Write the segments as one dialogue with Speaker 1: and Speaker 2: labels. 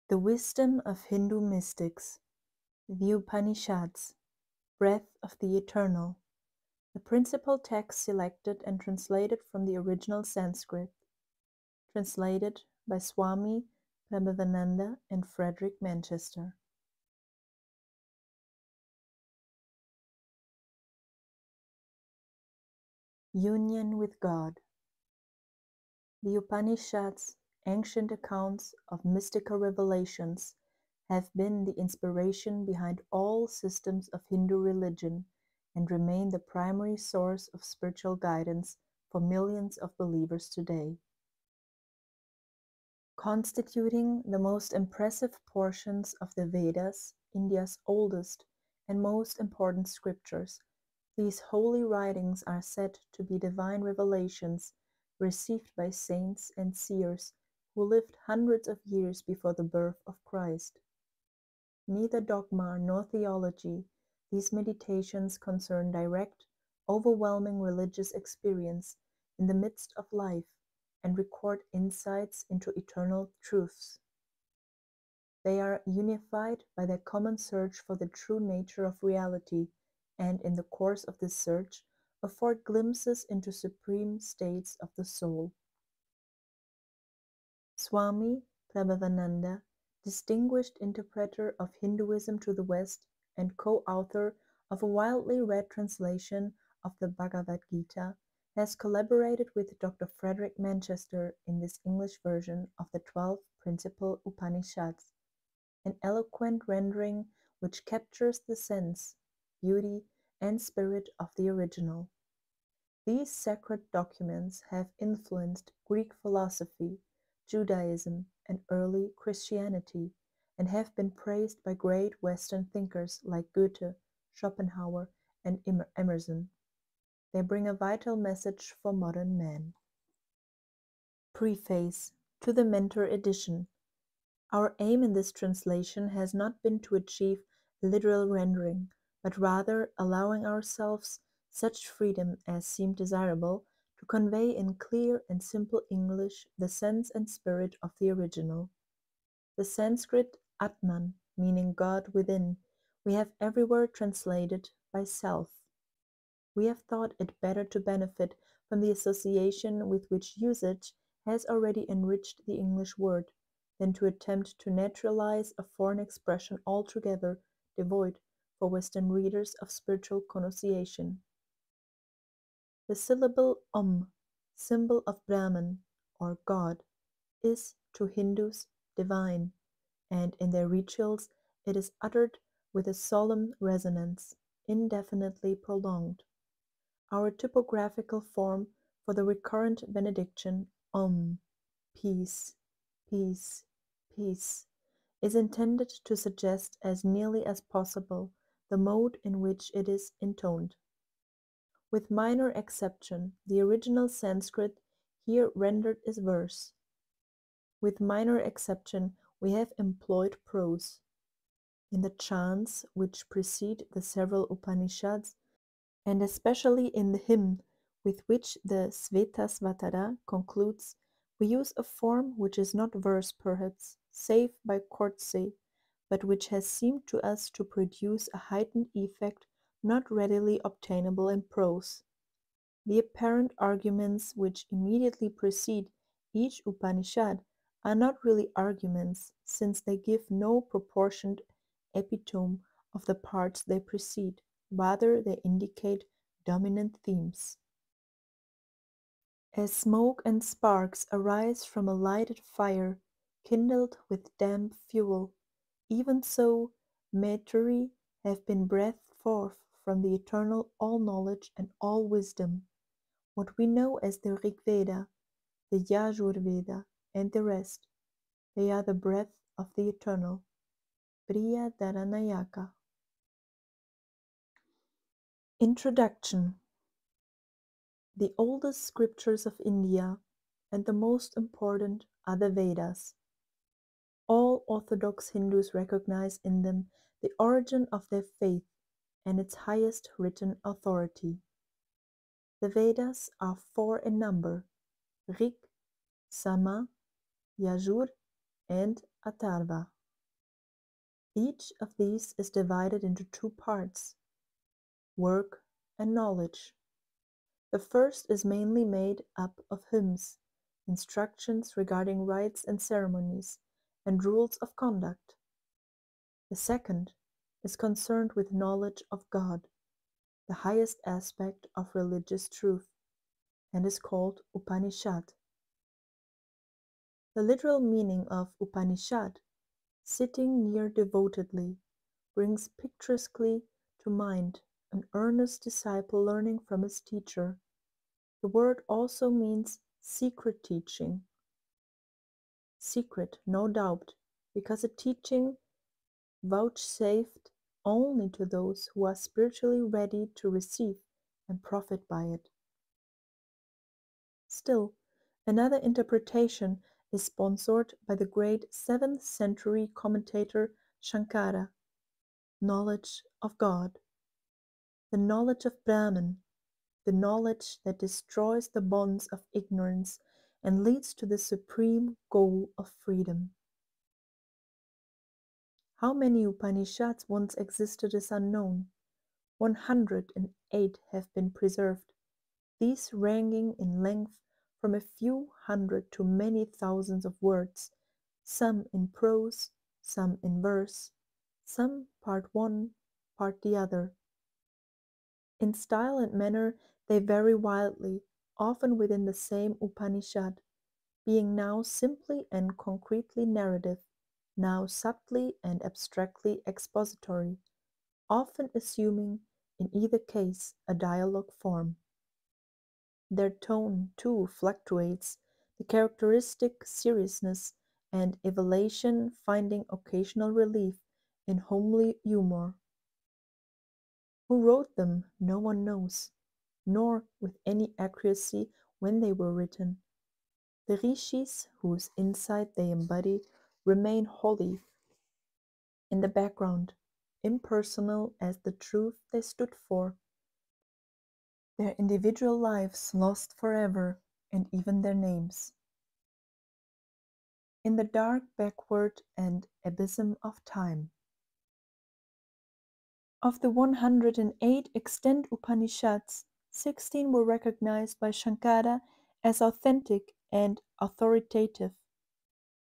Speaker 1: The wisdom of Hindu mystics, the Upanishads, breath of the eternal, the principal text selected and translated from the original Sanskrit, translated by Swami, Prabhavamamda and Frederick, Manchester. Union with God. The Upanishads, ancient accounts of mystical revelations, have been the inspiration behind all systems of Hindu religion and remain the primary source of spiritual guidance for millions of believers today. Constituting the most impressive portions of the Vedas, India's oldest and most important scriptures, these holy writings are said to be divine revelations received by saints and seers who lived hundreds of years before the birth of Christ. Neither dogma nor theology, these meditations concern direct, overwhelming religious experience in the midst of life and record insights into eternal truths. They are unified by their common search for the true nature of reality, and in the course of this search afford glimpses into supreme states of the soul. Swami Prabhavamamda, distinguished interpreter of Hinduism to the West and co-author of a widely read translation of the Bhagavad Gita, has collaborated with Dr. Frederick Manchester in this English version of the 12 principal Upanishads, an eloquent rendering which captures the sense, beauty, and spirit of the original. These sacred documents have influenced Greek philosophy, Judaism, and early Christianity, and have been praised by great Western thinkers like Goethe, Schopenhauer, and Emerson. They bring a vital message for modern man. Preface to the Mentor edition. Our aim in this translation has not been to achieve literal rendering, but rather allowing ourselves such freedom as seemed desirable to convey in clear and simple English the sense and spirit of the original. The Sanskrit Atman, meaning God within, we have everywhere translated by self. We have thought it better to benefit from the association with which usage has already enriched the English word, than to attempt to naturalize a foreign expression altogether devoid for Western readers of spiritual connotation. The syllable symbol of Brahman, or God, is to Hindus divine, and in their rituals it is uttered with a solemn resonance, indefinitely prolonged. Our typographical form for the recurrent benediction peace, peace, peace, is intended to suggest as nearly as possible the mode in which it is intoned. With minor exception, the original Sanskrit here rendered is verse. With minor exception, we have employed prose. In the chants which precede the several Upanishads, and especially in the hymn with which the Svetasvatara concludes, we use a form which is not verse perhaps, save by courtesy, but which has seemed to us to produce a heightened effect not readily obtainable in prose. The apparent arguments which immediately precede each Upanishad are not really arguments, since they give no proportioned epitome of the parts they precede. Rather, they indicate dominant themes. As smoke and sparks arise from a lighted fire kindled with damp fuel, even so Maitri have been breathed forth from the eternal all-knowledge and all-wisdom. What we know as the Rig Veda, the Yajur Veda, and the rest, they are the breath of the eternal. Priya Dharanayaka. Introduction. The oldest scriptures of India and the most important are the Vedas. All Orthodox Hindus recognize in them the origin of their faith and its highest written authority. The Vedas are 4 in number: Rig, Sama, Yajur, and Atharva. Each of these is divided into two parts: work and knowledge. The first is mainly made up of hymns, instructions regarding rites and ceremonies, and rules of conduct. The second is concerned with knowledge of God, the highest aspect of religious truth, and is called Upanishad. The literal meaning of Upanishad, sitting near devotedly, brings picturesquely to mind an earnest disciple learning from his teacher. The word also means secret teaching. Secret, no doubt, because a teaching vouchsafed only to those who are spiritually ready to receive and profit by it. Still, another interpretation is sponsored by the great 7th century commentator Shankara: knowledge of God, the knowledge of Brahman, the knowledge that destroys the bonds of ignorance and leads to the supreme goal of freedom. How many Upanishads once existed is unknown. 108 have been preserved, these ranging in length from a few hundred to many thousands of words, some in prose, some in verse, some part one, part the other. In style and manner they vary wildly, often within the same Upanishad, being now simply and concretely narrative, now subtly and abstractly expository, often assuming, in either case, a dialogue form. Their tone, too, fluctuates, the characteristic seriousness and evaluation finding occasional relief in homely humor. Who wrote them no one knows, nor with any accuracy when they were written. The rishis whose insight they embody remain wholly in the background, impersonal as the truth they stood for, their individual lives lost forever, and even their names. In the dark backward and abysm of time. Of the 108 extant Upanishads, 16 were recognized by Shankara as authentic and authoritative.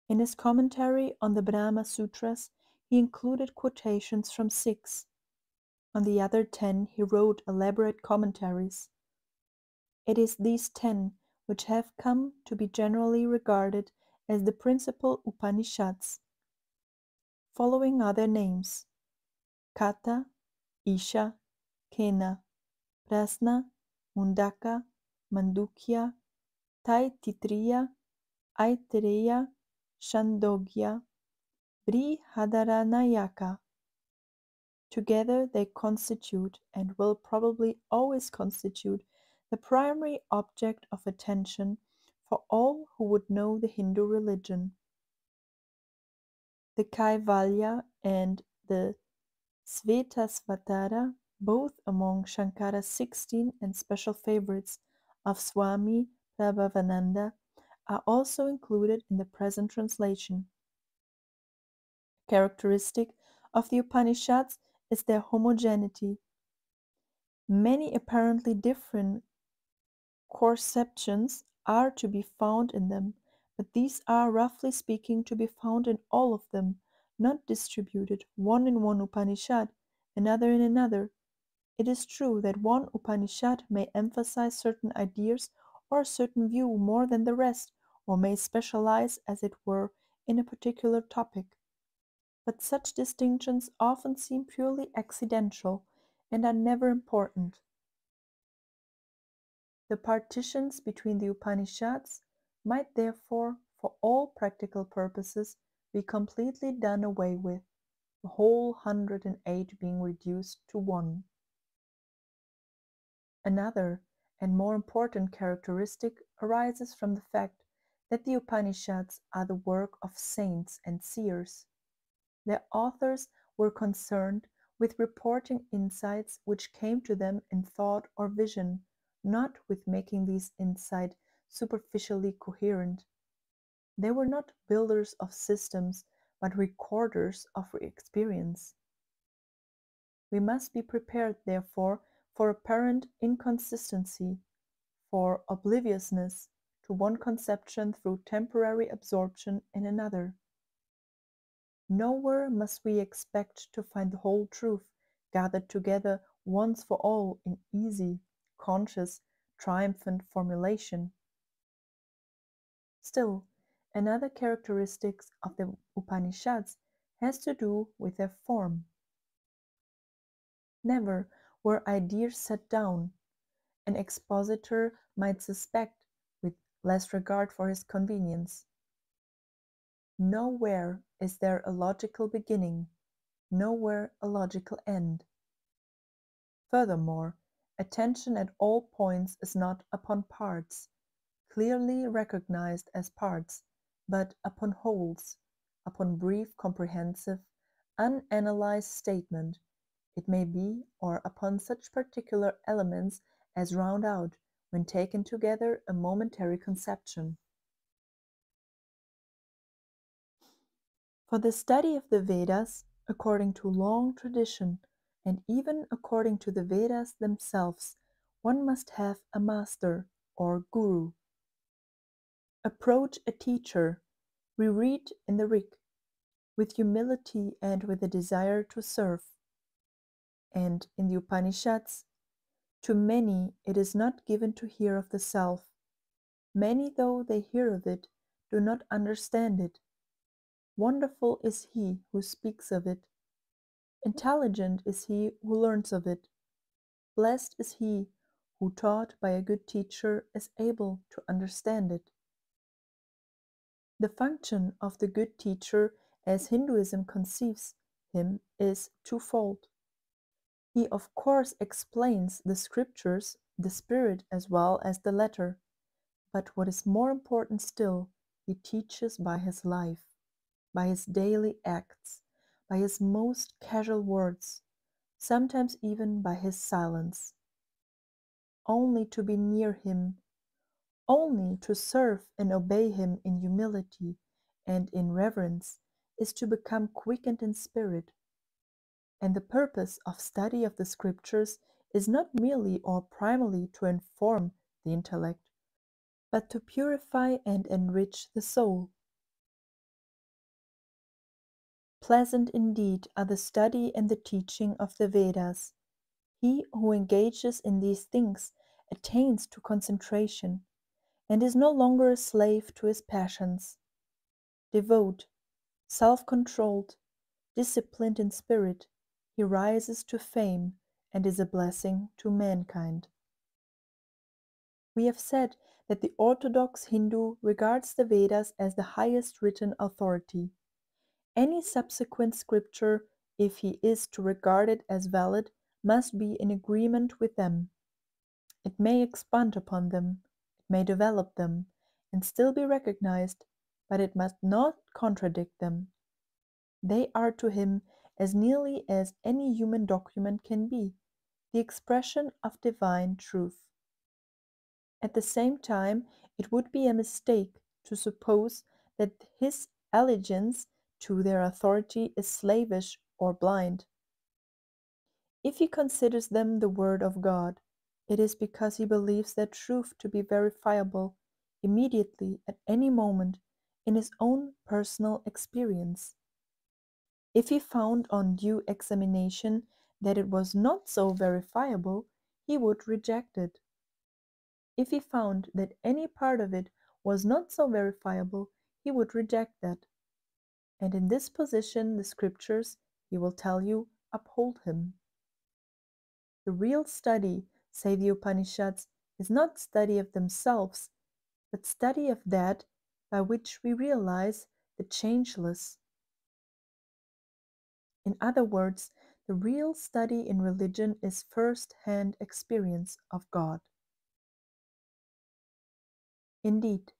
Speaker 1: In his commentary on the Brahma Sutras, he included quotations from 6. On the other 10 he wrote elaborate commentaries. It is these 10 which have come to be generally regarded as the principal Upanishads. Following are their names: Katha, Isha, Kena, Prasna, Mundaka, Mandukya, Taittiriya, Aitareya, Chandogya, Brihadaranyaka. Together they constitute, and will probably always constitute, the primary object of attention for all who would know the Hindu religion. The Kaivalya and the Svetasvatara, both among Shankara's 16 and special favorites of Swami Prabhavamamda, are also included in the present translation. Characteristic of the Upanishads is their homogeneity. Many apparently different conceptions are to be found in them, but these are, roughly speaking, to be found in all of them, not distributed, one in one Upanishad, another in another. It is true that one Upanishad may emphasize certain ideas or a certain view more than the rest, or may specialize, as it were, in a particular topic. But such distinctions often seem purely accidental and are never important. The partitions between the Upanishads might therefore, for all practical purposes, be completely done away with, the whole 108 being reduced to one. Another and more important characteristic arises from the fact that the Upanishads are the work of saints and seers. Their authors were concerned with reporting insights which came to them in thought or vision, not with making these insights superficially coherent. They were not builders of systems, but recorders of experience. We must be prepared, therefore, for apparent inconsistency, for obliviousness to one conception through temporary absorption in another. Nowhere must we expect to find the whole truth gathered together once for all in easy, conscious, triumphant formulation. Still, another characteristic of the Upanishads has to do with their form. Never were ideas set down. An expositor might suspect, with less regard for his convenience. Nowhere is there a logical beginning, nowhere a logical end. Furthermore, attention at all points is not upon parts, clearly recognized as parts, but upon wholes, upon brief, comprehensive, unanalyzed statement, it may be, or upon such particular elements as round out, when taken together, a momentary conception. For the study of the Vedas, according to long tradition, and even according to the Vedas themselves, one must have a master or guru. Approach a teacher, reread in the Rig, with humility and with a desire to serve. And in the Upanishads, to many it is not given to hear of the self. Many, though they hear of it, do not understand it. Wonderful is he who speaks of it. Intelligent is he who learns of it. Blessed is he who, taught by a good teacher, is able to understand it. The function of the good teacher, as Hinduism conceives him, is twofold. He of course explains the scriptures, the spirit as well as the letter, but what is more important still, he teaches by his life, by his daily acts, by his most casual words, sometimes even by his silence. Only to be near him, only to serve and obey him in humility and in reverence, is to become quickened in spirit. And the purpose of study of the scriptures is not merely or primarily to inform the intellect, but to purify and enrich the soul. Pleasant indeed are the study and the teaching of the Vedas. He who engages in these things attains to concentration, and is no longer a slave to his passions. Devout, self-controlled, disciplined in spirit, he rises to fame and is a blessing to mankind. We have said that the orthodox Hindu regards the Vedas as the highest written authority. Any subsequent scripture, if he is to regard it as valid, must be in agreement with them. It may expand upon them, it may develop them, and still be recognized, but it must not contradict them. They are to him, as nearly as any human document can be, the expression of divine truth. At the same time, it would be a mistake to suppose that his allegiance to their authority is slavish or blind. If he considers them the word of God, it is because he believes their truth to be verifiable immediately at any moment in his own personal experience. If he found on due examination that it was not so verifiable, he would reject it. If he found that any part of it was not so verifiable, he would reject that. And in this position the scriptures, he will tell you, uphold him. The real study, say the Upanishads, is not study of themselves, but study of that by which we realize the changeless. In other words, the real study in religion is first-hand experience of God. Indeed,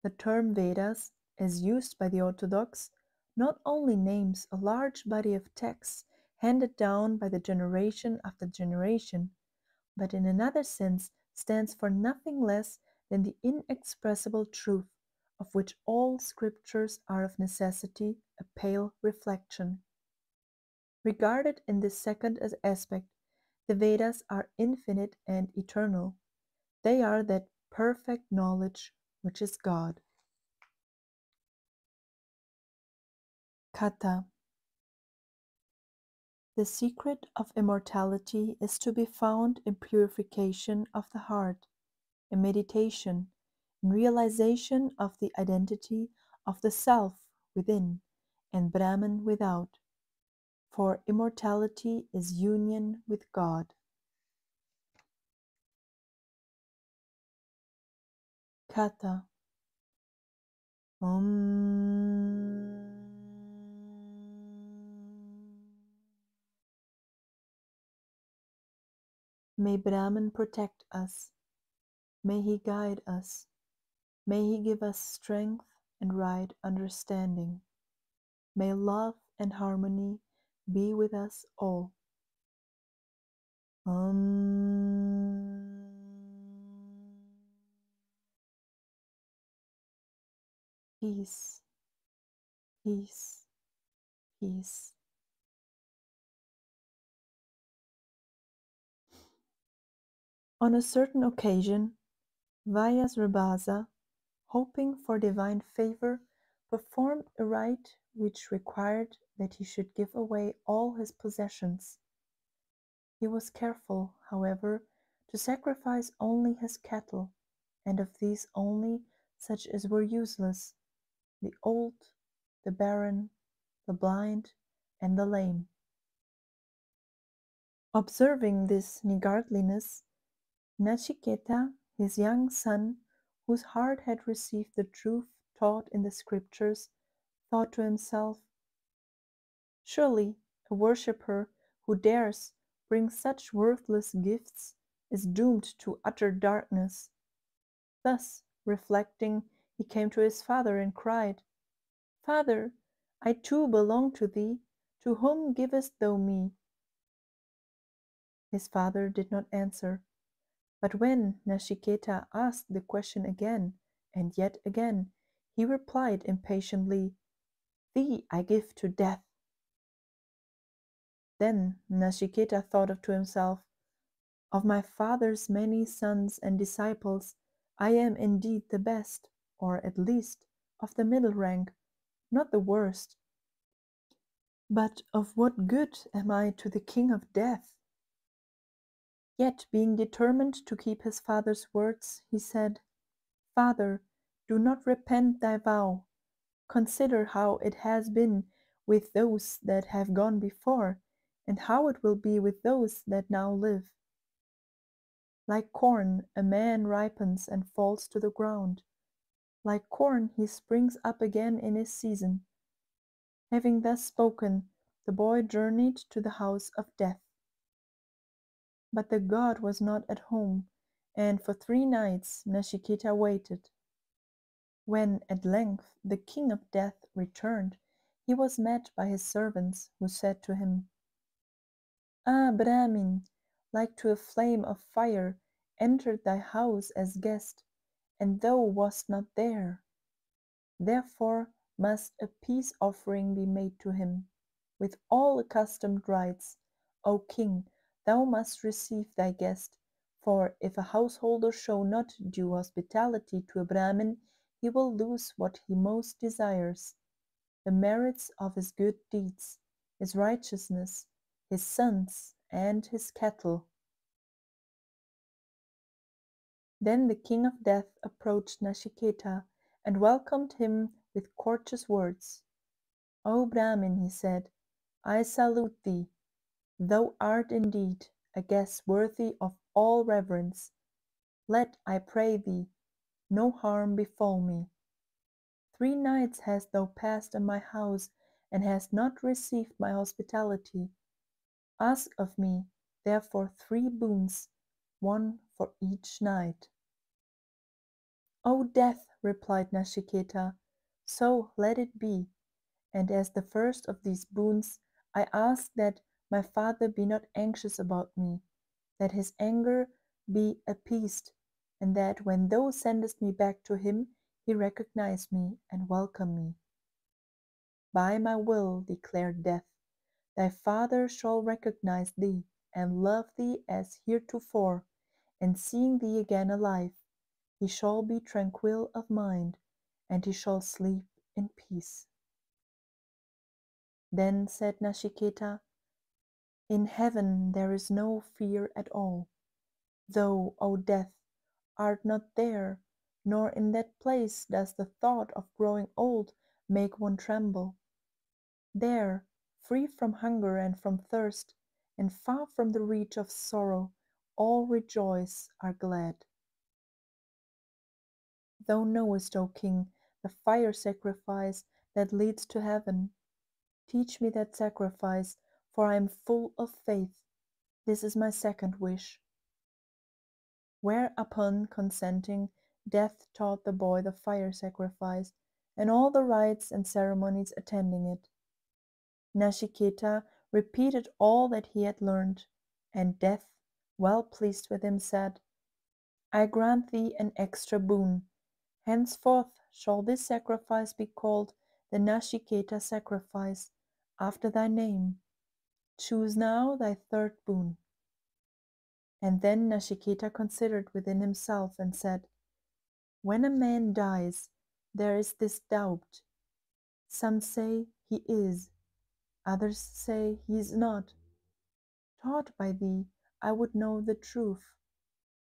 Speaker 1: the term Vedas, as used by the Orthodox, not only names a large body of texts handed down by the generation after generation, but in another sense stands for nothing less than the inexpressible truth of which all scriptures are of necessity a pale reflection. Regarded in this second aspect, the Vedas are infinite and eternal. They are that perfect knowledge which is God. KATHA. The secret of immortality is to be found in purification of the heart, in meditation, in realization of the identity of the Self within and Brahman without, for immortality is union with God. KATHA. May Brahman protect us. May he guide us. May he give us strength and right understanding. May love and harmony be with us all. Peace, peace, peace. On a certain occasion, Vyasrabhasa, hoping for divine favor, performed a rite which required that he should give away all his possessions. He was careful, however, to sacrifice only his cattle, and of these only such as were useless, the old, the barren, the blind, and the lame. Observing this niggardliness, Nachiketa, his young son, whose heart had received the truth taught in the scriptures, thought to himself, "Surely a worshipper who dares bring such worthless gifts is doomed to utter darkness." Thus, reflecting, he came to his father and cried, "Father, I too belong to thee. To whom givest thou me?" His father did not answer. But when Nachiketa asked the question again and yet again, he replied impatiently, "Thee I give to death." Then Nachiketa thought to himself, "Of my father's many sons and disciples, I am indeed the best, or at least of the middle rank, not the worst. But of what good am I to the king of death?" Yet, being determined to keep his father's words, he said, "Father, do not repent thy vow. Consider how it has been with those that have gone before, and how it will be with those that now live. Like corn, a man ripens and falls to the ground. Like corn, he springs up again in his season." Having thus spoken, the boy journeyed to the house of death. But the god was not at home, and for 3 nights Nachiketa waited. When at length the king of death returned, he was met by his servants, who said to him, "Ah, Brahmin, like to a flame of fire, entered thy house as guest, and thou wast not there. Therefore must a peace offering be made to him. With all accustomed rites, O king, thou must receive thy guest, for if a householder show not due hospitality to a Brahmin, he will lose what he most desires, the merits of his good deeds, his righteousness, his sons, and his cattle." Then the king of death approached Nachiketa and welcomed him with courteous words. "O Brahmin," he said, "I salute thee. Thou art indeed a guest worthy of all reverence. Let, I pray thee, no harm befall me. 3 nights hast thou passed in my house and hast not received my hospitality. Ask of me, therefore, 3 boons, one for each night." "O Death," replied Nachiketa, "so let it be. And as the first of these boons, I ask that my father be not anxious about me, that his anger be appeased, and that when thou sendest me back to him, he recognized me and welcomed me. By my will, declared Death, thy father shall recognize thee and love thee as heretofore, and seeing thee again alive, he shall be tranquil of mind, and he shall sleep in peace. Then said Nachiketa, in heaven there is no fear at all. Thou, O Death, art not there, nor in that place does the thought of growing old make one tremble. There, free from hunger and from thirst, and far from the reach of sorrow, all rejoice, are glad. Thou knowest, O King, the fire sacrifice that leads to heaven. Teach me that sacrifice, for I am full of faith. This is my second wish. Whereupon, consenting, Death taught the boy the fire sacrifice, and all the rites and ceremonies attending it. Nachiketa repeated all that he had learned, and Death, well pleased with him, said, I grant thee an extra boon. Henceforth shall this sacrifice be called the Nachiketa sacrifice, after thy name. Choose now thy third boon. And then Nachiketa considered within himself and said, when a man dies, there is this doubt. Some say he is, others say he is not. Taught by thee, I would know the truth.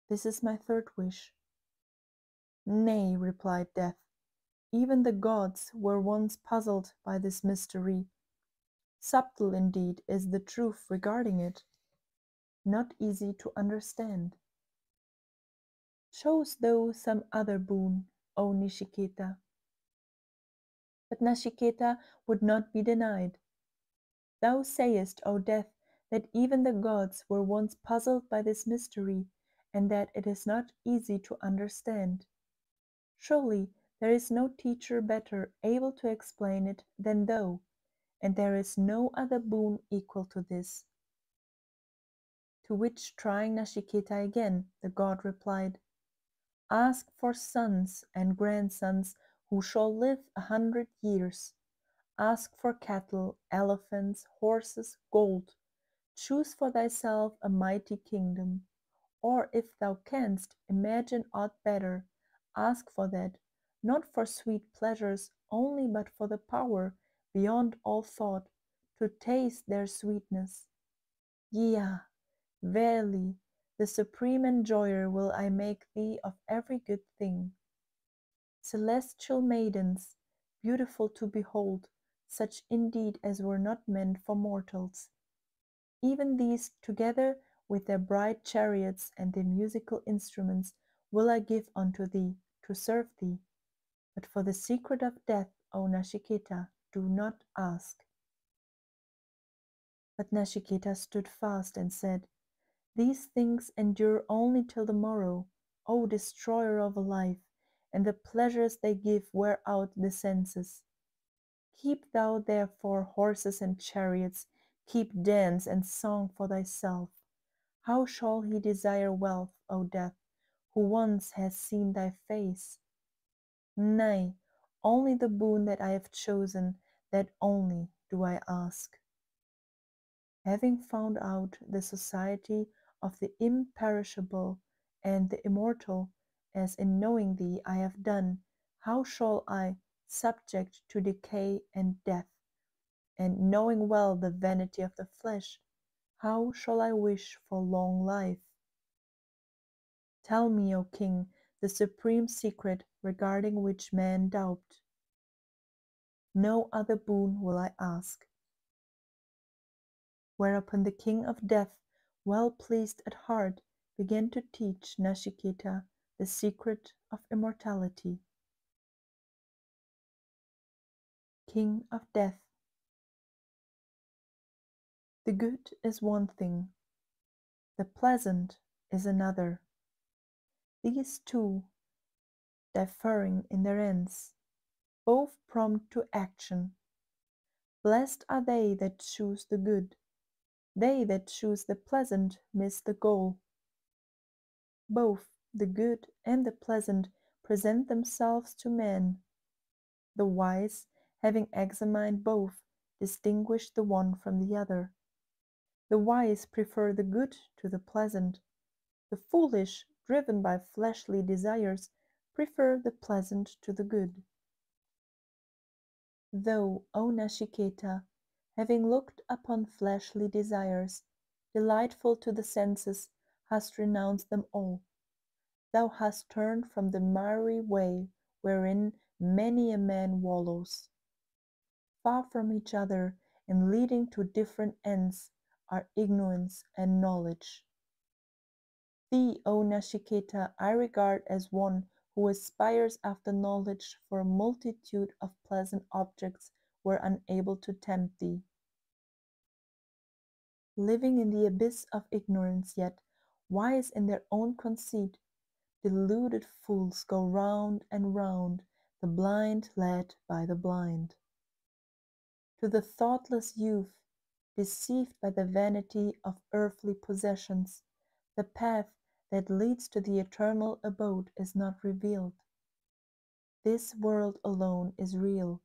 Speaker 1: This is my third wish. Nay, replied Death, even the gods were once puzzled by this mystery. Subtle indeed is the truth regarding it, not easy to understand. Choose thou some other boon, O Nachiketa. But Nachiketa would not be denied. Thou sayest, O Death, that even the gods were once puzzled by this mystery, and that it is not easy to understand. Surely there is no teacher better able to explain it than thou, and there is no other boon equal to this. To which, trying Nachiketa again, the god replied, ask for sons and grandsons who shall live 100 years. Ask for cattle, elephants, horses, gold. Choose for thyself a mighty kingdom. Or if thou canst imagine aught better, ask for that, not for sweet pleasures only, but for the power, beyond all thought, to taste their sweetness. Yea, verily, the supreme enjoyer will I make thee of every good thing. Celestial maidens, beautiful to behold, such indeed as were not meant for mortals. Even these, together with their bright chariots and their musical instruments, will I give unto thee, to serve thee. But for the secret of death, O Nachiketa, do not ask. But Nachiketa stood fast and said, these things endure only till the morrow, O destroyer of a life, and the pleasures they give wear out the senses. Keep thou therefore horses and chariots, keep dance and song for thyself. How shall he desire wealth, O Death, who once has seen thy face? Nay, only the boon that I have chosen, that only do I ask. Having found out the society of the imperishable and the immortal, as in knowing thee I have done, how shall I, subject to decay and death, and knowing well the vanity of the flesh, how shall I wish for long life? Tell me, O King, the supreme secret regarding which men doubt. No other boon will I ask. Whereupon the King of Death, well pleased at heart, began to teach Nachiketa the secret of immortality. King of Death, the good is one thing, the pleasant is another. These two, differing in their ends, both prompt to action. Blessed are they that choose the good. They that choose the pleasant miss the goal. Both the good and the pleasant present themselves to man. The wise, having examined both, distinguish the one from the other. The wise prefer the good to the pleasant. The foolish, driven by fleshly desires, prefer the pleasant to the good. Thou, O Nachiketa, having looked upon fleshly desires, delightful to the senses, hast renounced them all. Thou hast turned from the miry way wherein many a man wallows. Far from each other and leading to different ends are ignorance and knowledge. Thee, O Nachiketa, I regard as one who aspires after knowledge, for a multitude of pleasant objects were unable to tempt thee. Living in the abyss of ignorance, yet wise in their own conceit, deluded fools go round and round, the blind led by the blind. To the thoughtless youth, deceived by the vanity of earthly possessions, the path that leads to the eternal abode is not revealed. This world alone is real,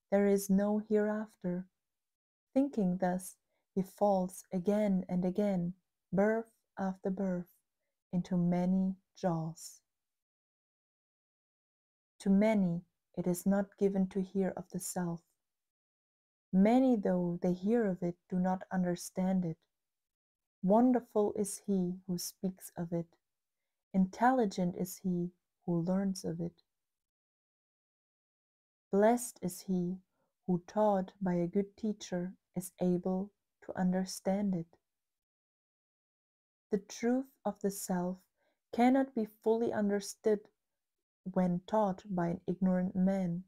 Speaker 1: there is no hereafter. Thinking thus, he falls again and again, birth after birth, into many jaws. To many it is not given to hear of the self. Many, though they hear of it, do not understand it. Wonderful is he who speaks of it. Intelligent is he who learns of it. Blessed is he who, taught by a good teacher, is able to understand it. The truth of the self cannot be fully understood when taught by an ignorant man,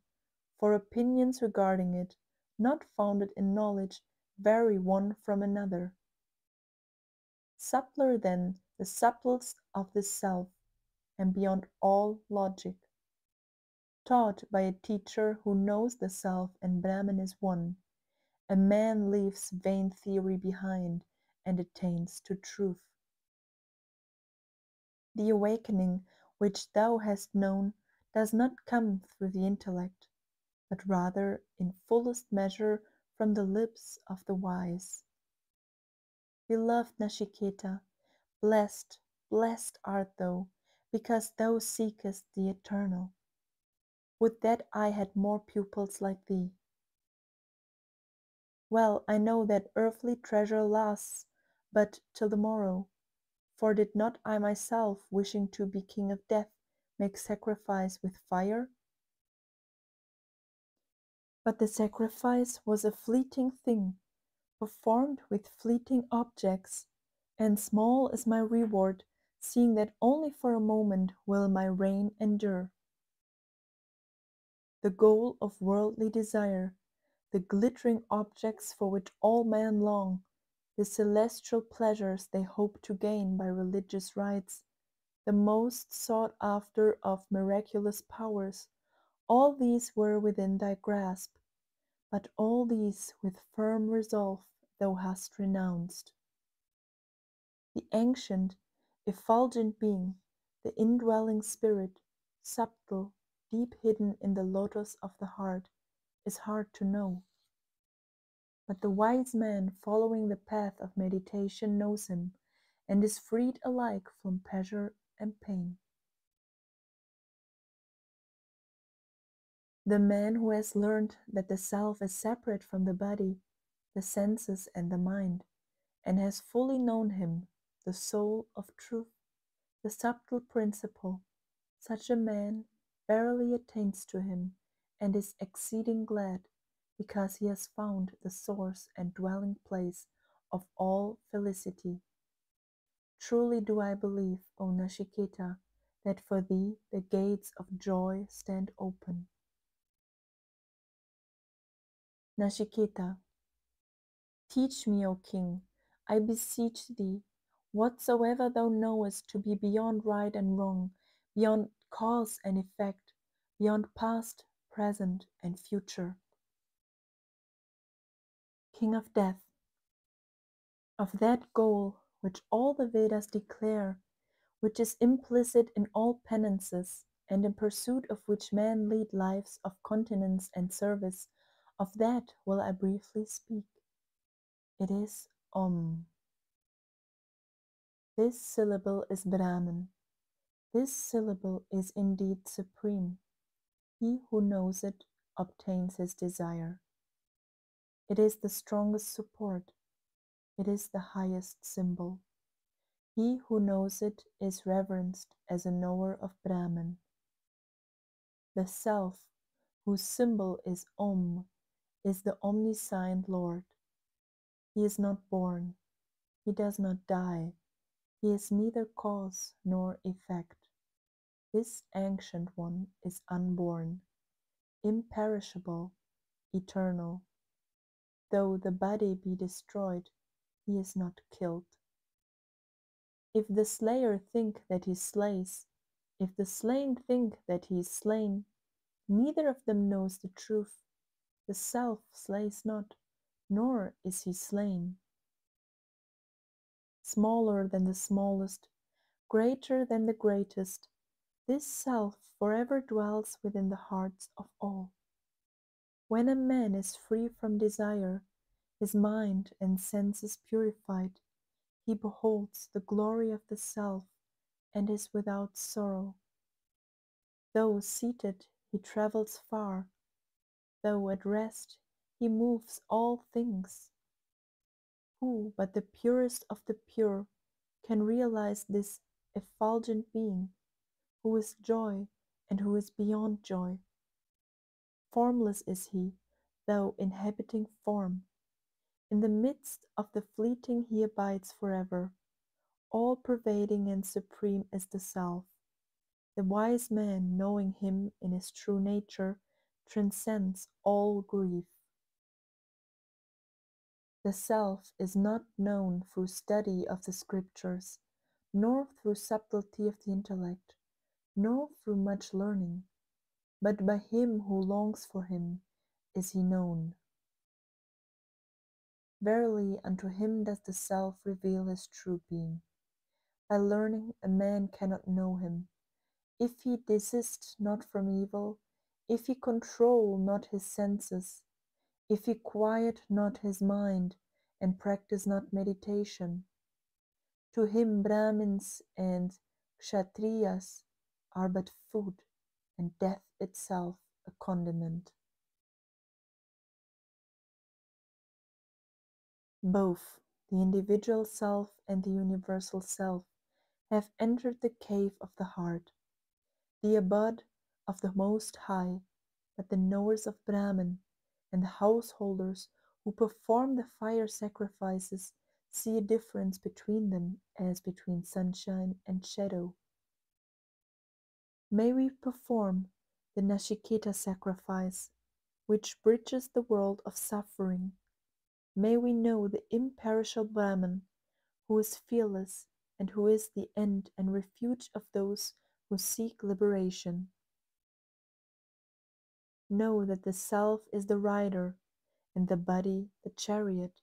Speaker 1: for opinions regarding it, not founded in knowledge, vary one from another. Subtler than the subtlest of the self, and beyond all logic. Taught by a teacher who knows the self and Brahman is one, a man leaves vain theory behind and attains to truth. The awakening which thou hast known does not come through the intellect, but rather in fullest measure from the lips of the wise. Beloved Nachiketa, blessed, blessed art thou, because thou seekest the eternal. Would that I had more pupils like thee. Well, I know that earthly treasure lasts but till the morrow, for did not I myself, wishing to be king of death, make sacrifice with fire? But the sacrifice was a fleeting thing, performed with fleeting objects, and small is my reward, seeing that only for a moment will my reign endure. The goal of worldly desire, the glittering objects for which all men long, the celestial pleasures they hope to gain by religious rites, the most sought after of miraculous powers, all these were within thy grasp, but all these with firm resolve thou hast renounced. The ancient, effulgent being, the indwelling spirit, subtle, deep hidden in the lotus of the heart, is hard to know. But the wise man following the path of meditation knows him, and is freed alike from pleasure and pain. The man who has learned that the self is separate from the body, the senses, and the mind, and has fully known him, the soul of truth, the subtle principle, such a man verily attains to him, and is exceeding glad, because he has found the source and dwelling place of all felicity. Truly do I believe, O Nachiketa, that for thee the gates of joy stand open. Nachiketa, teach me, O king, I beseech thee, whatsoever thou knowest to be beyond right and wrong, beyond cause and effect, beyond past, present, and future. King of death, of that goal which all the Vedas declare, which is implicit in all penances, and in pursuit of which men lead lives of continence and service, of that will I briefly speak. It is Om. This syllable is Brahman. This syllable is indeed supreme. He who knows it obtains his desire. It is the strongest support. It is the highest symbol. He who knows it is reverenced as a knower of Brahman. The Self, whose symbol is Om, is the omniscient Lord. He is not born. He does not die. He is neither cause nor effect. This ancient one is unborn, imperishable, eternal. Though the body be destroyed, he is not killed. If the slayer think that he slays, if the slain think that he is slain, neither of them knows the truth. The Self slays not, nor is he slain. Smaller than the smallest, greater than the greatest, this Self forever dwells within the hearts of all. When a man is free from desire, his mind and senses purified, he beholds the glory of the Self and is without sorrow. Though seated, he travels far. Though at rest, he moves all things. Who but the purest of the pure can realize this effulgent being, who is joy and who is beyond joy? Formless is he, though inhabiting form. In the midst of the fleeting he abides forever. All-pervading and supreme is the Self. The wise man, knowing him in his true nature, transcends all grief. The Self is not known through study of the scriptures, nor through subtlety of the intellect, nor through much learning, but by him who longs for him is he known. Verily, unto him does the Self reveal his true being. By learning a man cannot know him. If he desist not from evil, if he control not his senses, if he quiet not his mind and practice not meditation, to him Brahmins and Kshatriyas are but food, and death itself a condiment. Both the individual self and the universal self have entered the cave of the heart, the abode of the Most High, but the knowers of Brahman and the householders who perform the fire sacrifices see a difference between them as between sunshine and shadow. May we perform the Nashiketa sacrifice, which bridges the world of suffering. May we know the imperishable Brahman, who is fearless and who is the end and refuge of those who seek liberation. Know that the Self is the rider and the body the chariot,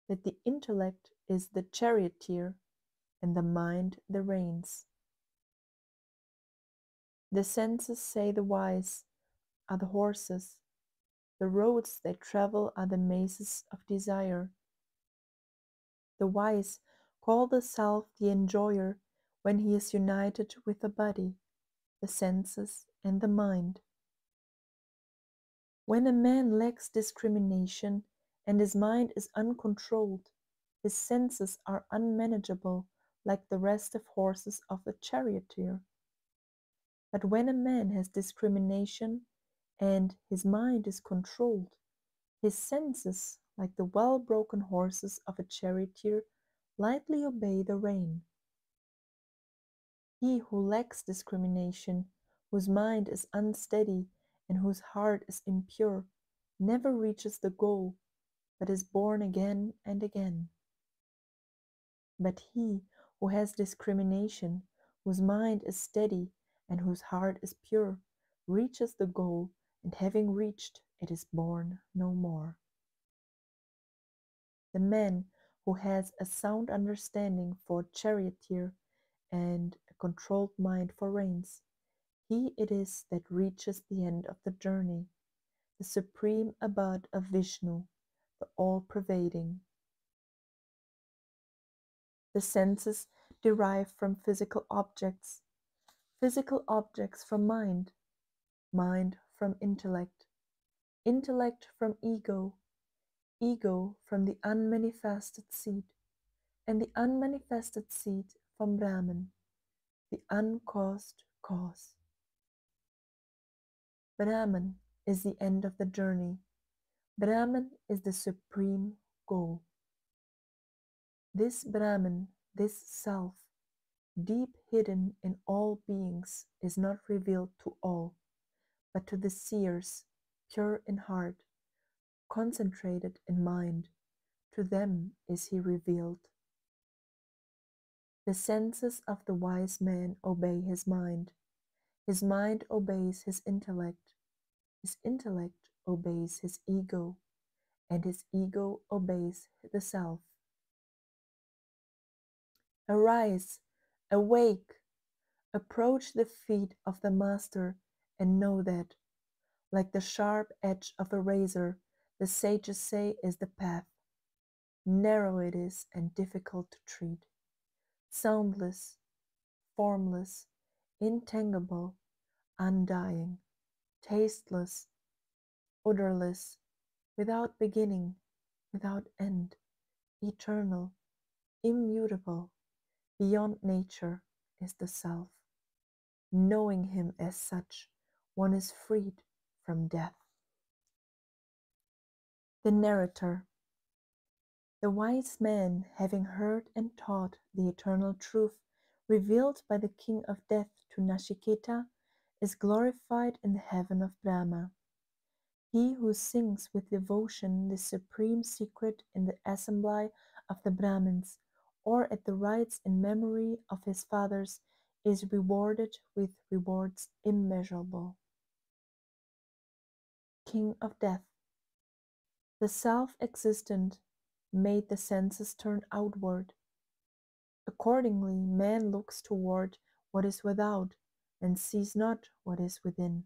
Speaker 1: that the intellect is the charioteer and the mind the reins. The senses, say the wise, are the horses. The roads they travel are the mazes of desire. The wise call the Self the enjoyer when he is united with the body, the senses, and the mind. When a man lacks discrimination and his mind is uncontrolled, his senses are unmanageable like the restive horses of a charioteer. But when a man has discrimination and his mind is controlled, his senses, like the well-broken horses of a charioteer, lightly obey the rein. He who lacks discrimination, whose mind is unsteady and whose heart is impure, never reaches the goal, but is born again and again. But he who has discrimination, whose mind is steady and whose heart is pure, reaches the goal, and having reached, it is born no more. The man who has a sound understanding for charioteer and a controlled mind for reins, He it is that reaches the end of the journey, the supreme abode of Vishnu, the all-pervading. The senses derive from physical objects from mind, mind from intellect, intellect from ego, ego from the unmanifested seed, and the unmanifested seed from Brahman, the uncaused cause. Brahman is the end of the journey. Brahman is the supreme goal. This Brahman, this self, deep hidden in all beings, is not revealed to all, but to the seers, pure in heart, concentrated in mind. To them is he revealed. The senses of the wise man obey his mind obeys his intellect obeys his ego, and his ego obeys the self. Arise, awake, approach the feet of the Master, and know that, like the sharp edge of a razor, the sages say is the path. Narrow it is and difficult to tread, soundless, formless, intangible, undying, tasteless, odorless, without beginning, without end, eternal, immutable, beyond nature is the self. Knowing him as such, one is freed from death. The narrator. The wise man, having heard and taught the eternal truth revealed by the king of death to Nachiketa, is glorified in the heaven of Brahma. He who sings with devotion the supreme secret in the assembly of the Brahmins, or at the rites in memory of his fathers, is rewarded with rewards immeasurable. King of death. The self-existent made the senses turn outward. Accordingly, man looks toward what is without and sees not what is within.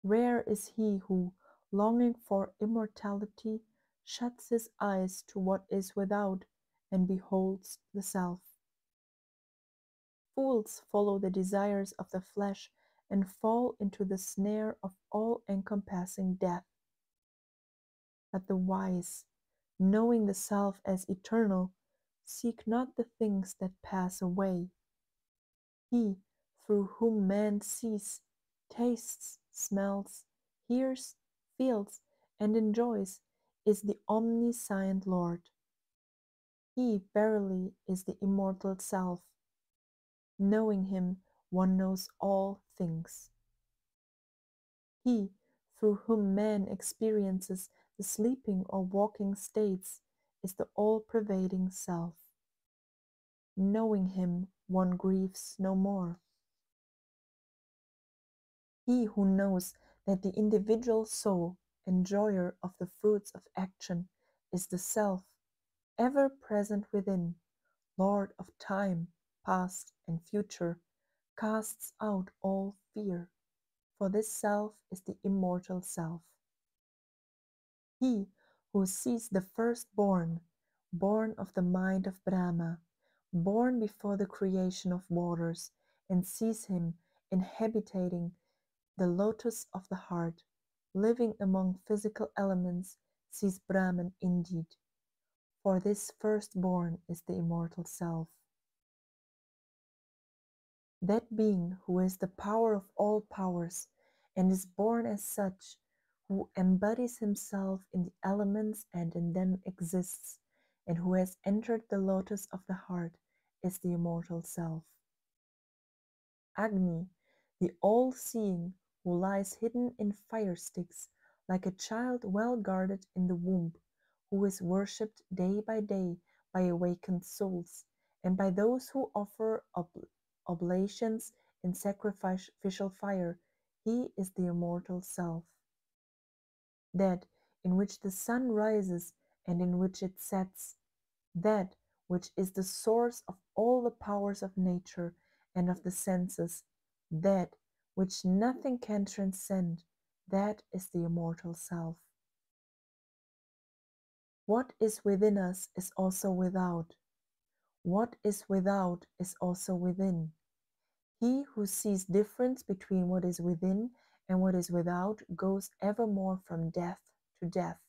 Speaker 1: Rare is he who, longing for immortality, shuts his eyes to what is without and beholds the self. Fools follow the desires of the flesh and fall into the snare of all-encompassing death. But the wise, knowing the self as eternal, seek not the things that pass away. He through whom man sees, tastes, smells, hears, feels, and enjoys is the omniscient Lord. He verily is the immortal self. Knowing him, one knows all things. He through whom man experiences the sleeping or walking states is the all-pervading self. Knowing him, one grieves no more. He who knows that the individual soul, enjoyer of the fruits of action, is the self, ever present within, Lord of time, past and future, casts out all fear, for this self is the immortal self. He who sees the firstborn, born of the mind of Brahma, born before the creation of waters, and sees him inhabiting the lotus of the heart, living among physical elements, sees Brahman indeed, for this firstborn is the immortal self. That being who is the power of all powers and is born as such, who embodies himself in the elements and in them exists, and who has entered the lotus of the heart, is the immortal self. Agni, the all-seeing, who lies hidden in fire sticks, like a child well guarded in the womb, who is worshipped day by awakened souls, and by those who offer oblations in sacrificial fire, he is the immortal self. That in which the sun rises and in which it sets, that which is the source of all the powers of nature and of the senses, That which nothing can transcend, that is the immortal self. What is within us is also without. What is without is also within. He who sees difference between what is within and what is without goes evermore from death to death.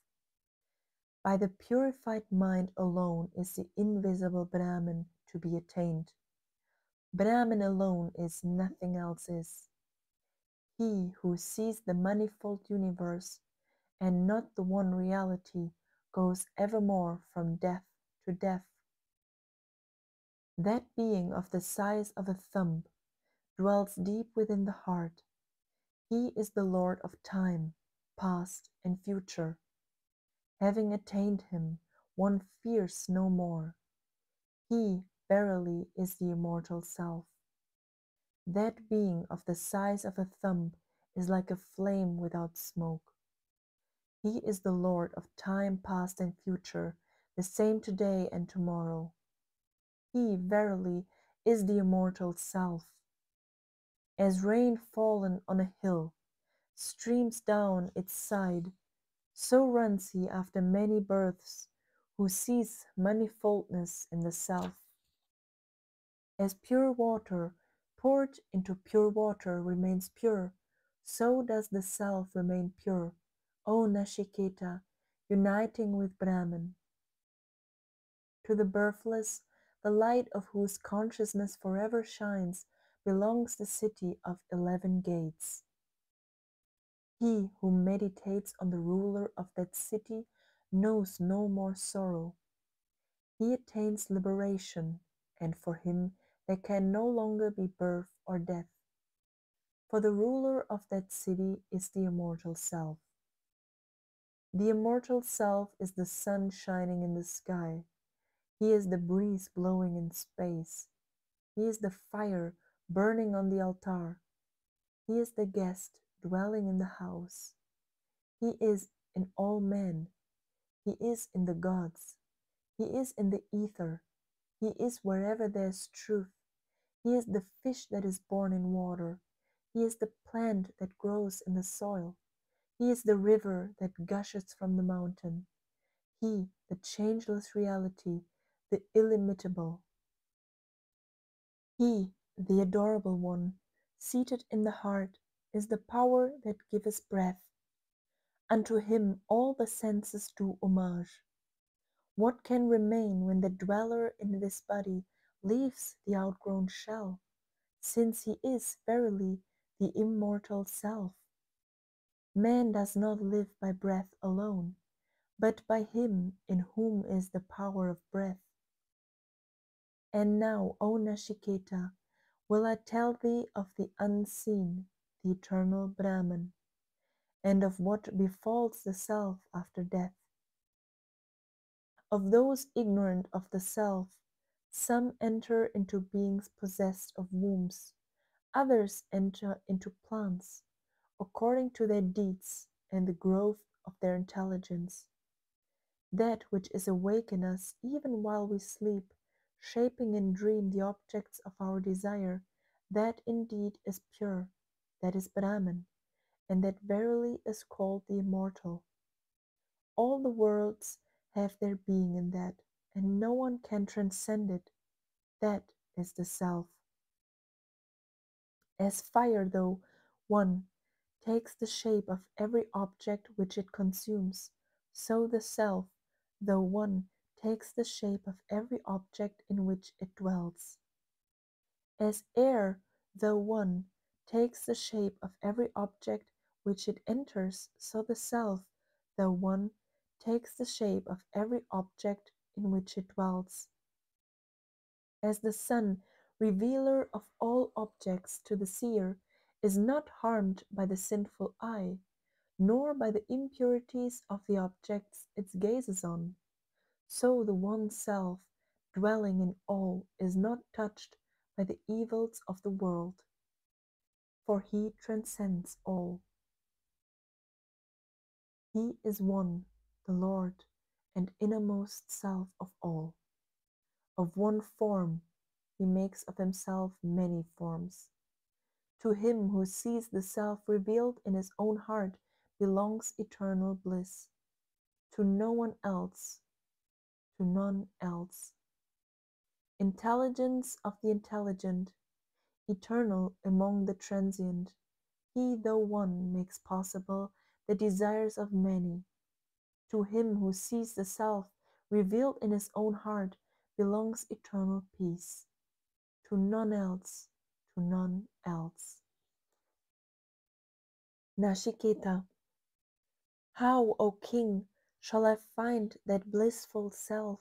Speaker 1: By the purified mind alone is the invisible Brahman to be attained. Brahman alone is, nothing else is. He who sees the manifold universe and not the one reality goes evermore from death to death. That being of the size of a thumb dwells deep within the heart. He is the Lord of time, past and future. Having attained him, one fears no more. He verily is the immortal self. That being of the size of a thumb is like a flame without smoke. He is the Lord of time past and future, the same today and tomorrow. He verily is the immortal self. As rain fallen on a hill streams down its side, so runs he after many births, who sees manifoldness in the self. As pure water poured into pure water remains pure, so does the self remain pure, O Nashiketa, uniting with Brahman. To the birthless, the light of whose consciousness forever shines, belongs the city of 11 gates. He who meditates on the ruler of that city knows no more sorrow. He attains liberation, and for him there can no longer be birth or death. For the ruler of that city is the immortal self. The immortal self is the sun shining in the sky. He is the breeze blowing in space. He is the fire burning on the altar. He is the guest dwelling in the house. He is in all men. He is in the gods. He is in the ether. He is wherever there is truth. He is the fish that is born in water. He is the plant that grows in the soil. He is the river that gushes from the mountain. He, the changeless reality, the illimitable. He, the adorable one, seated in the heart, is the power that giveth breath. Unto him all the senses do homage. What can remain when the dweller in this body leaves the outgrown shell, since he is verily the immortal self? Man does not live by breath alone, but by him in whom is the power of breath. And now, O Nashiketa, will I tell thee of the unseen, the eternal Brahman, and of what befalls the self after death. Of those ignorant of the self, some enter into beings possessed of wombs, others enter into plants, according to their deeds and the growth of their intelligence. That which is awake in us even while we sleep, shaping in dream the objects of our desire, that indeed is pure, that is Brahman, and that verily is called the immortal. All the worlds have their being in that, and no one can transcend it. That is the self. As fire, though one takes the shape of every object which it consumes, so the self, though one, takes the shape of every object in which it dwells. As air, though one, takes the shape of every object which it enters, so the self, though one, takes the shape of every object in which it dwells. As the sun, revealer of all objects to the seer, is not harmed by the sinful eye, nor by the impurities of the objects it gazes on, so the one self, dwelling in all, is not touched by the evils of the world, for he transcends all. He is one, the Lord, and innermost self of all. Of one form, he makes of himself many forms. To him who sees the self revealed in his own heart belongs eternal bliss. To no one else, to none else. Intelligence of the intelligent, eternal among the transient, he though one makes possible the desires of many. To him who sees the self revealed in his own heart belongs eternal peace. To none else, to none else. Nashiketa. How, O king, shall I find that blissful self,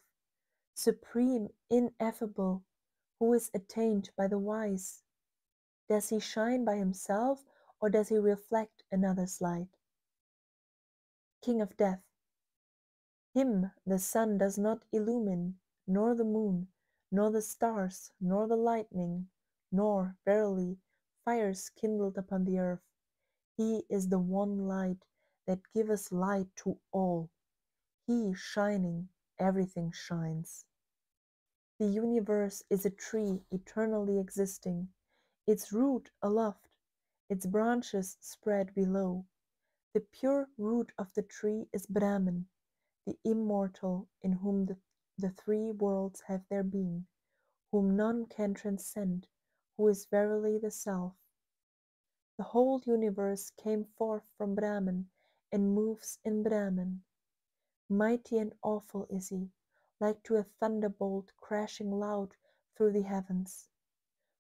Speaker 1: supreme, ineffable, who is attained by the wise? Does he shine by himself, or does he reflect another's light? King of Death. Him the sun does not illumine, nor the moon, nor the stars, nor the lightning, nor, verily, fires kindled upon the earth. He is the one light that giveth light to all. He shining, everything shines. The universe is a tree eternally existing, its root aloft, its branches spread below. The pure root of the tree is Brahman, the immortal, in whom the three worlds have their being, whom none can transcend, who is verily the Self. The whole universe came forth from Brahman and moves in Brahman. Mighty and awful is he, like to a thunderbolt crashing loud through the heavens.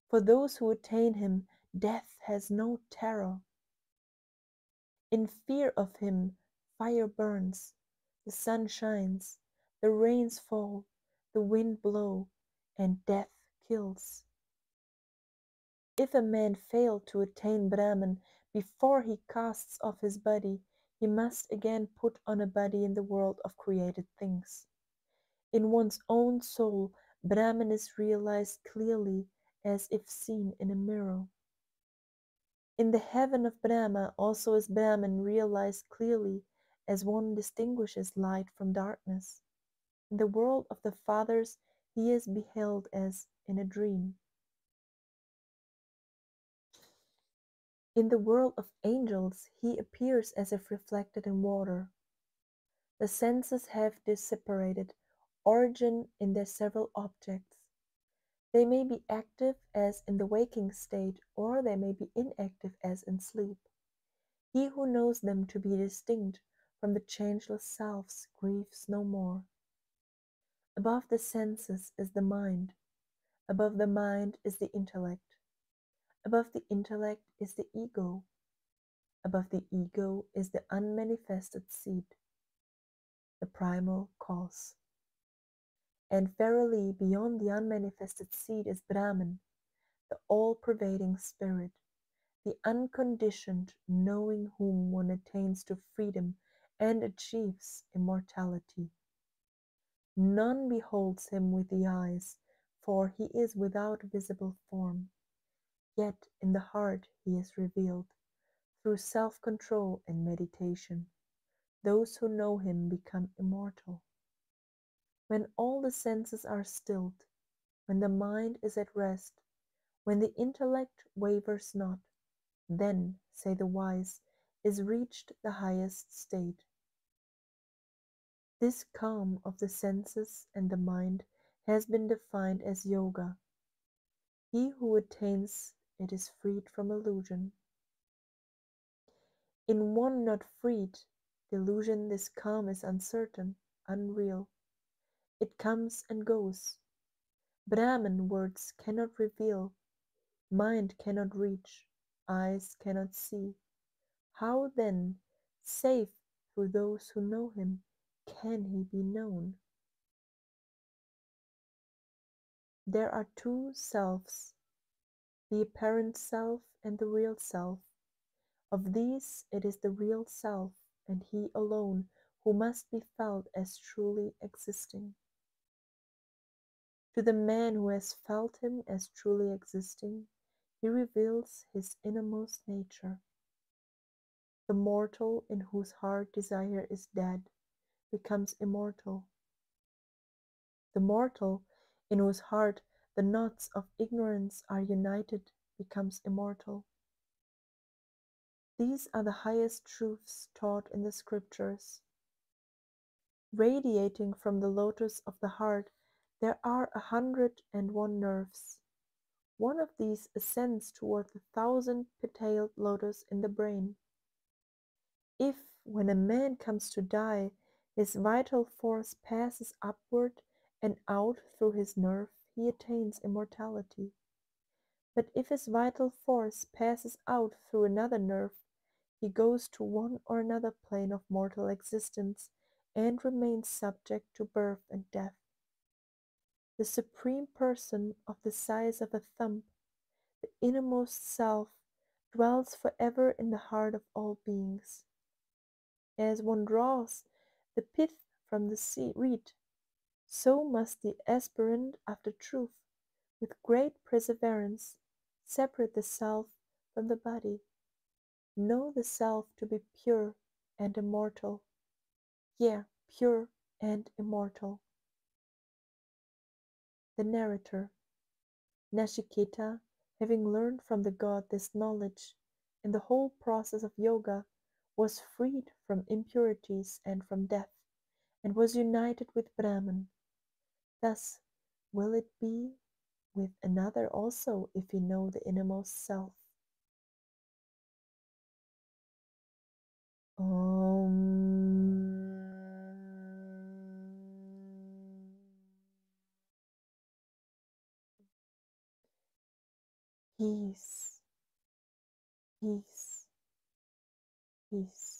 Speaker 1: For those who attain him, death has no terror. In fear of him, fire burns, the sun shines, the rains fall, the wind blow, and death kills. If a man fail to attain Brahman before he casts off his body, he must again put on a body in the world of created things. In one's own soul, Brahman is realized clearly as if seen in a mirror. In the heaven of Brahma also is Brahman realized clearly as one distinguishes light from darkness. In the world of the fathers he is beheld as in a dream. In the world of angels he appears as if reflected in water. The senses have this separated origin in their several objects. They may be active as in the waking state, or they may be inactive as in sleep. He who knows them to be distinct from the changeless selves grieves no more. Above the senses is the mind. Above the mind is the intellect. Above the intellect is the ego. Above the ego is the unmanifested seed, the primal cause. And verily beyond the unmanifested seed is Brahman, the all-pervading spirit, the unconditioned knowing whom one attains to freedom and achieves immortality. None beholds him with the eyes, for he is without visible form. Yet in the heart he is revealed, through self-control and meditation. Those who know him become immortal. When all the senses are stilled, when the mind is at rest, when the intellect wavers not, then, say the wise, is reached the highest state. This calm of the senses and the mind has been defined as yoga. He who attains it is freed from illusion. In one not freed, delusion, this calm is uncertain, unreal. It comes and goes. Brahman words cannot reveal, mind cannot reach, eyes cannot see. How then, save through those who know him, can he be known? There are two selves, the apparent self and the real self. Of these it is the real self, and he alone, who must be felt as truly existing. To the man who has felt him as truly existing, he reveals his innermost nature. The mortal in whose heart desire is dead becomes immortal. The mortal in whose heart the knots of ignorance are united becomes immortal. These are the highest truths taught in the scriptures. Radiating from the lotus of the heart, there are 101 nerves. One of these ascends toward the 1,000-petaled lotus in the brain. If, when a man comes to die, his vital force passes upward and out through his nerve, he attains immortality. But if his vital force passes out through another nerve, he goes to one or another plane of mortal existence and remains subject to birth and death. The Supreme Person of the size of a thumb, the innermost self, dwells forever in the heart of all beings. As one draws the pith from the reed, so must the aspirant after truth, with great perseverance, separate the self from the body, know the self to be pure and immortal, yea, pure and immortal. The narrator, Nachiketa, having learned from the god this knowledge, in the whole process of yoga, was freed from impurities and from death, and was united with Brahman. Thus will it be with another also if he know the innermost self. Om. Peace, peace, peace.